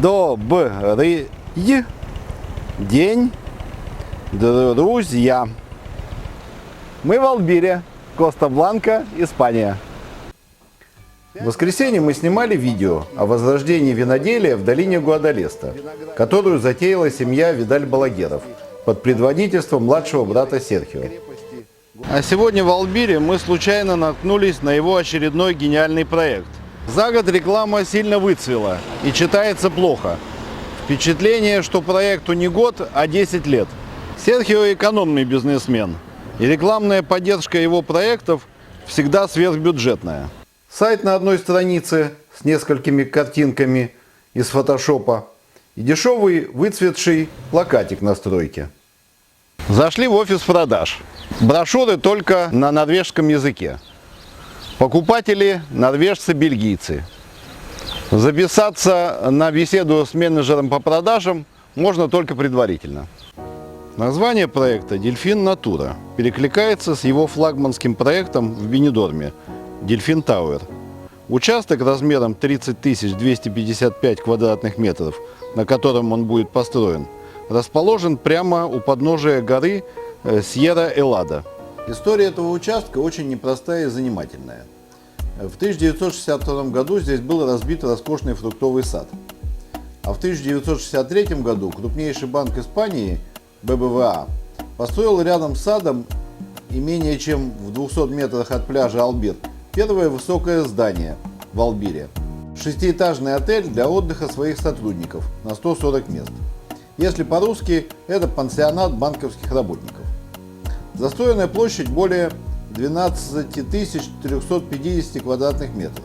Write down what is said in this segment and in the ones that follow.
Добрый день, друзья! Мы в Альбире, Коста-Бланка, Испания. В воскресенье мы снимали видео о возрождении виноделия в долине Гуадалеста, которую затеяла семья Видаль-Балагеров под предводительством младшего брата Серхио. А сегодня в Альбире мы случайно наткнулись на его очередной гениальный проект. За год реклама сильно выцвела и читается плохо. Впечатление, что проекту не год, а 10 лет. Серхио экономный бизнесмен, и рекламная поддержка его проектов всегда сверхбюджетная. Сайт на одной странице с несколькими картинками из фотошопа и дешевый выцветший плакатик на стройке. Зашли в офис продаж. Брошюры только на норвежском языке. Покупатели норвежцы-бельгийцы. Записаться на беседу с менеджером по продажам можно только предварительно. Название проекта «Дельфин Натура» перекликается с его флагманским проектом в Бенидорме «Дельфин Тауэр». Участок размером 30 255 квадратных метров, на котором он будет построен, расположен прямо у подножия горы Сьерра-Элада. История этого участка очень непростая и занимательная. В 1962 году здесь был разбит роскошный фруктовый сад. А в 1963 году крупнейший банк Испании, ББВА, построил рядом с садом и менее чем в 200 метрах от пляжа Альбир первое высокое здание в Альбире. Шестиэтажный отель для отдыха своих сотрудников на 140 мест. Если по-русски, это пансионат банковских работников. Застроенная площадь более 12 350 квадратных метров.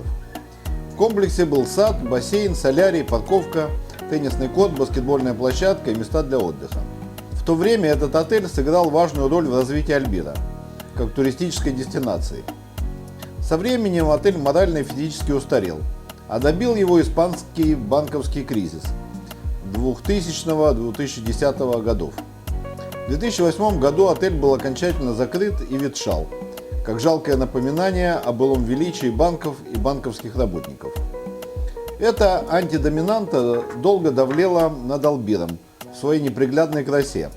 В комплексе был сад, бассейн, солярий, парковка, теннисный корт, баскетбольная площадка и места для отдыха. В то время этот отель сыграл важную роль в развитии Альбира, как туристической дестинации. Со временем отель морально и физически устарел, а добил его испанский банковский кризис 2000-2010 годов. В 2008 году отель был окончательно закрыт и ветшал, как жалкое напоминание о былом величии банков и банковских работников. Эта антидоминанта долго давлела над Альбиром в своей неприглядной красе,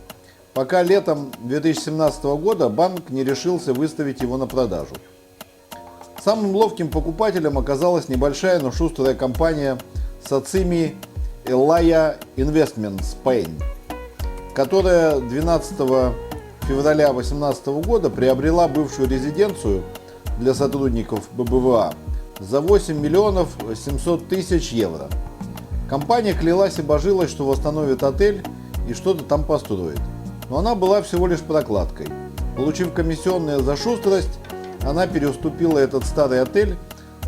пока летом 2017 года банк не решился выставить его на продажу. Самым ловким покупателем оказалась небольшая, но шустрая компания Socimi Elaya Investment Spain, которая 12 февраля 2018 года приобрела бывшую резиденцию для сотрудников ББВА за 8 миллионов 700 тысяч евро. Компания клялась и божилась, что восстановит отель и что-то там построит. Но она была всего лишь прокладкой. Получив комиссионные за шустрость, она переуступила этот старый отель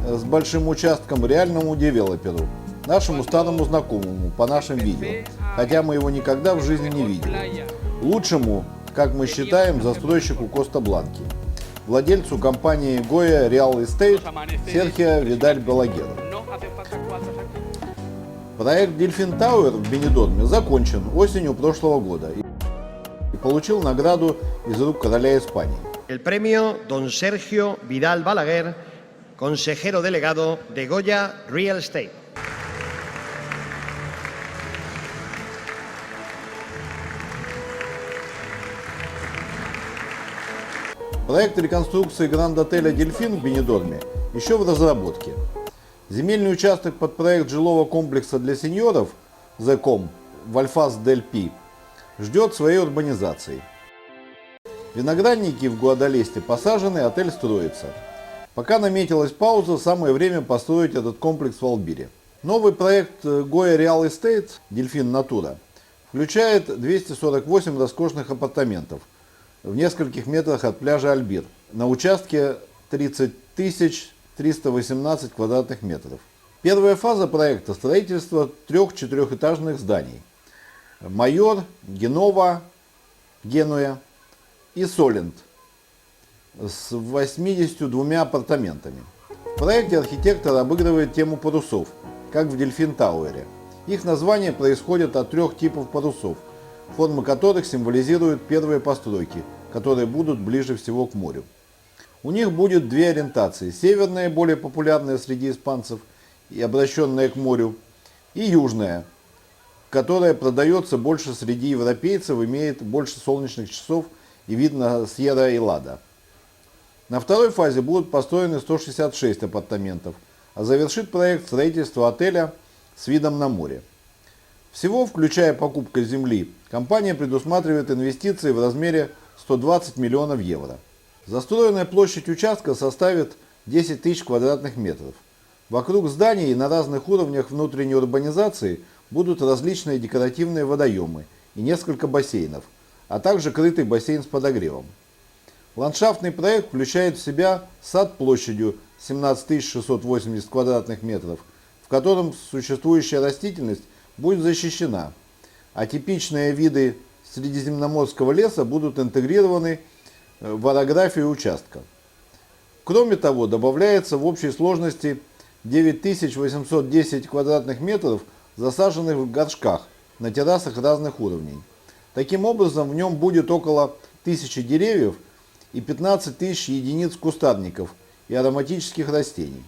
с большим участком реальному девелоперу, нашему старому знакомому по нашим видео, хотя мы его никогда в жизни не видели. Лучшему, как мы считаем, застройщику Коста-Бланки, владельцу компании Goya Real Estate Серхио Видаль-Балагер. Проект «Дельфин Тауэр» в Бенидорме закончен осенью прошлого года и получил награду из рук короля Испании. El premio Don Sergio Vidal Balaguer, consejero delegado de Goya Real Estate. Проект реконструкции гранд-отеля «Дельфин» в Бенидорме еще в разработке. Земельный участок под проект жилого комплекса для сеньоров «The.Com» в Альфас-дель-Пи ждет своей урбанизации. Виноградники в Гуадалесте посажены, отель строится. Пока наметилась пауза, самое время построить этот комплекс в Альбире. Новый проект Goya Real Estate «Дельфин Натура» включает 248 роскошных апартаментов в нескольких метрах от пляжа Альбир на участке 30 318 квадратных метров. Первая фаза проекта – строительство 3-4-этажных зданий. Майор, Генова, Генуя и Солент с 82 апартаментами. В проекте архитектор обыгрывает тему парусов, как в Дельфин Тауэре. Их название происходит от 3 типов парусов, формы которых символизируют первые постройки, которые будут ближе всего к морю. У них будет 2 ориентации: северная, более популярная среди испанцев и обращенная к морю, и южная, которая продается больше среди европейцев, имеет больше солнечных часов и вид на Сьерра и Лада. На второй фазе будут построены 166 апартаментов, а завершит проект строительство отеля с видом на море. Всего, включая покупку земли, компания предусматривает инвестиции в размере 120 миллионов евро. Застроенная площадь участка составит 10 тысяч квадратных метров. Вокруг зданий и на разных уровнях внутренней урбанизации будут различные декоративные водоемы и несколько бассейнов, а также крытый бассейн с подогревом. Ландшафтный проект включает в себя сад площадью 17 680 квадратных метров, в котором существующая растительность будет защищена, а типичные виды средиземноморского леса будут интегрированы в орографию участка. Кроме того, добавляется в общей сложности 9810 квадратных метров, засаженных в горшках на террасах разных уровней. Таким образом, в нем будет около 1000 деревьев и 15 тысяч единиц кустарников и ароматических растений.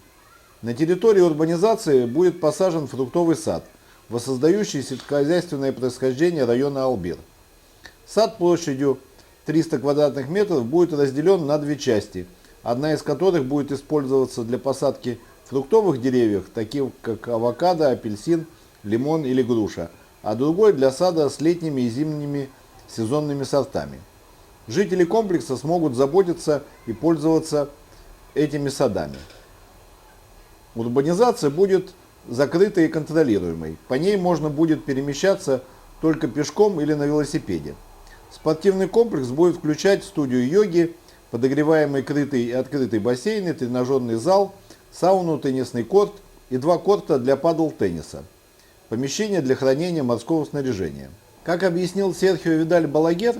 На территории урбанизации будет посажен фруктовый сад, воссоздающий сельскохозяйственное происхождение района Албир. Сад площадью 300 квадратных метров будет разделен на две части, одна из которых будет использоваться для посадки фруктовых деревьев, таких как авокадо, апельсин, лимон или груша, а другой для сада с летними и зимними сезонными сортами. Жители комплекса смогут заботиться и пользоваться этими садами. Урбанизация будет закрытой и контролируемой. По ней можно будет перемещаться только пешком или на велосипеде. Спортивный комплекс будет включать студию йоги, подогреваемый крытый и открытый бассейны, тренажерный зал, сауну, теннисный корт и 2 корта для падл-тенниса. Помещение для хранения морского снаряжения. Как объяснил Серхио Видаль Балагер,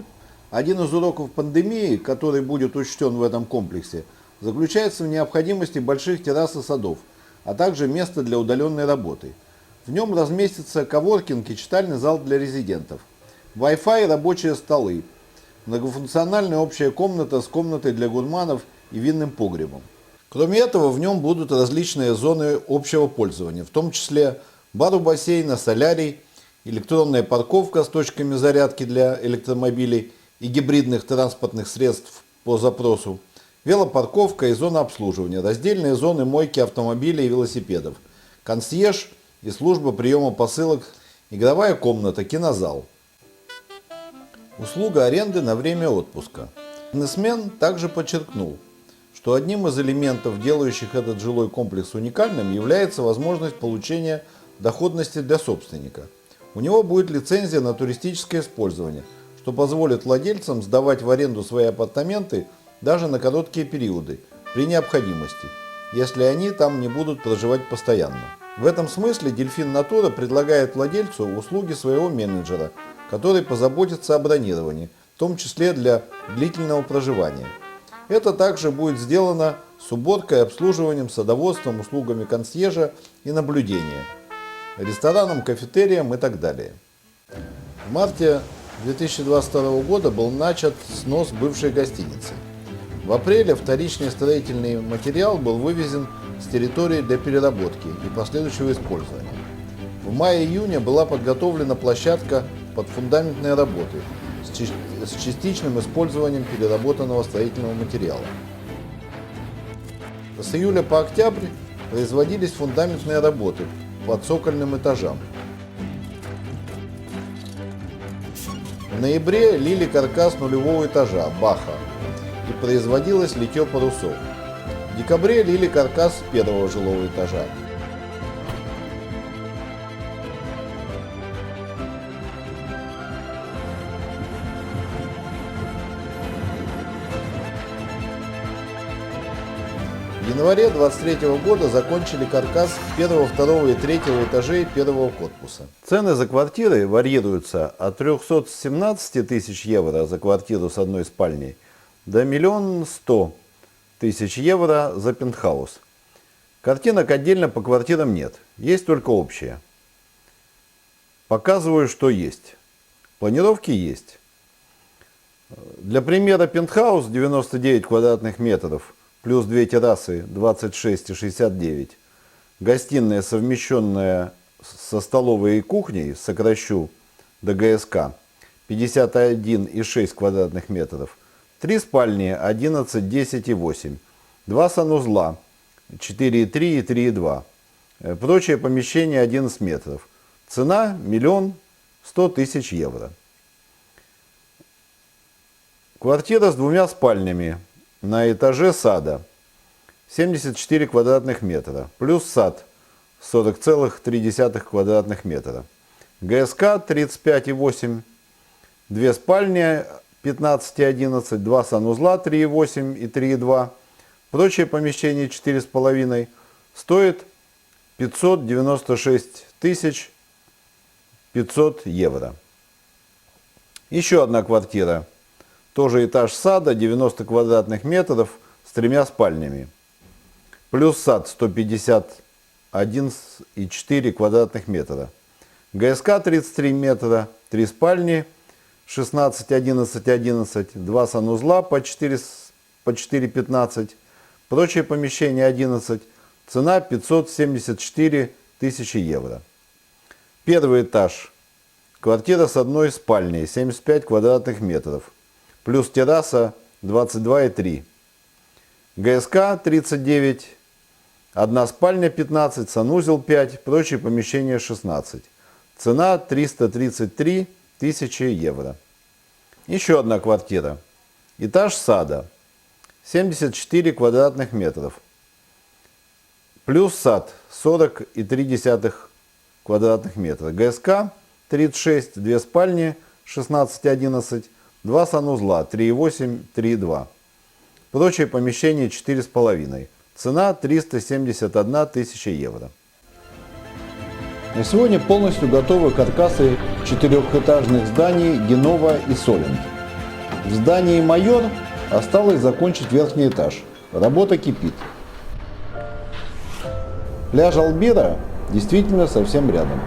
один из уроков пандемии, который будет учтен в этом комплексе, заключается в необходимости больших террас и садов, а также места для удаленной работы. В нем разместится коворкинг и читальный зал для резидентов, Wi-Fi и рабочие столы, многофункциональная общая комната с комнатой для гурманов и винным погребом. Кроме этого, в нем будут различные зоны общего пользования, в том числе бар у бассейна, солярий, электронная парковка с точками зарядки для электромобилей и гибридных транспортных средств по запросу, велопарковка и зона обслуживания, раздельные зоны мойки автомобилей и велосипедов, консьерж и служба приема посылок, игровая комната, кинозал. Услуга аренды на время отпуска. Бизнесмен также подчеркнул, что одним из элементов, делающих этот жилой комплекс уникальным, является возможность получения доходности для собственника. У него будет лицензия на туристическое использование, что позволит владельцам сдавать в аренду свои апартаменты даже на короткие периоды, при необходимости, если они там не будут проживать постоянно. В этом смысле Дельфин Натура предлагает владельцу услуги своего менеджера, который позаботится о бронировании, в том числе для длительного проживания. Это также будет сделано с уборкой, обслуживанием, садоводством, услугами консьержа и наблюдения, рестораном, кафетерием и так далее. В марте 2022 года был начат снос бывшей гостиницы. В апреле вторичный строительный материал был вывезен с территории для переработки и последующего использования. В мае-июне была подготовлена площадка под фундаментные работы с частичным использованием переработанного строительного материала. С июля по октябрь производились фундаментные работы по цокольным этажам. В ноябре лили каркас нулевого этажа Баха и производилось литье парусов. В декабре лили каркас первого жилого этажа. В январе 2023 года закончили каркас первого, второго и третьего этажей первого корпуса. Цены за квартиры варьируются от 317 тысяч евро за квартиру с одной спальней до 1 100 000 евро за пентхаус. Картинок отдельно по квартирам нет, есть только общие. Показываю, что есть. Планировки есть. Для примера пентхаус 99 квадратных метров плюс 2 террасы 26 и 69. Гостиная, совмещенная со столовой и кухней, сокращу до ГСК, 51,6 квадратных метров. 3 спальни 11, 10 и 8. 2 санузла 4,3 и 3,2. Прочее помещение 11 метров. Цена 1 100 000 евро. Квартира с 2 спальнями на этаже сада 74 квадратных метра. Плюс сад 40,3 квадратных метра. ГСК 35,8. 2 спальни 15,11. 2 санузла 3,8 и 3,2. Прочее помещение 4,5. Стоит 596 500 евро. Еще одна квартира. Тоже этаж сада, 90 квадратных метров с 3 спальнями. Плюс сад 151,4 квадратных метра. ГСК 33 метра, 3 спальни, 16, 11, 11, 2 санузла по 4,15. Прочее помещение 11. Цена 574 000 евро. Первый этаж. Квартира с 1 спальней, 75 квадратных метров. Плюс терраса 22,3. ГСК 39. 1 спальня 15, санузел 5, прочие помещения 16. Цена 333 000 евро. Еще одна квартира. Этаж сада. 74 квадратных метров. Плюс сад 40,3 квадратных метра. ГСК 36, 2 спальни 16,11, 2 санузла 3,8, 3,2. Прочее помещение 4,5. Цена 371 000 евро. На сегодня полностью готовы каркасы 4-этажных зданий Генова и Солент. В здании Майор осталось закончить верхний этаж. Работа кипит. Пляж Албира действительно совсем рядом.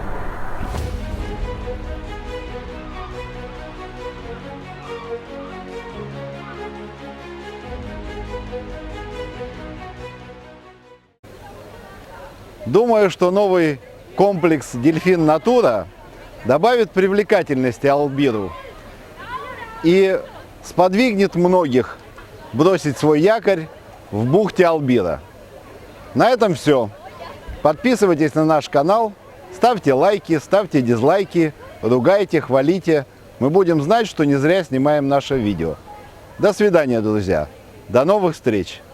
Думаю, что новый комплекс «Дельфин Натура» добавит привлекательности Албиру и сподвигнет многих бросить свой якорь в бухте Албира. На этом все. Подписывайтесь на наш канал, ставьте лайки, ставьте дизлайки, ругайте, хвалите. Мы будем знать, что не зря снимаем наше видео. До свидания, друзья. До новых встреч.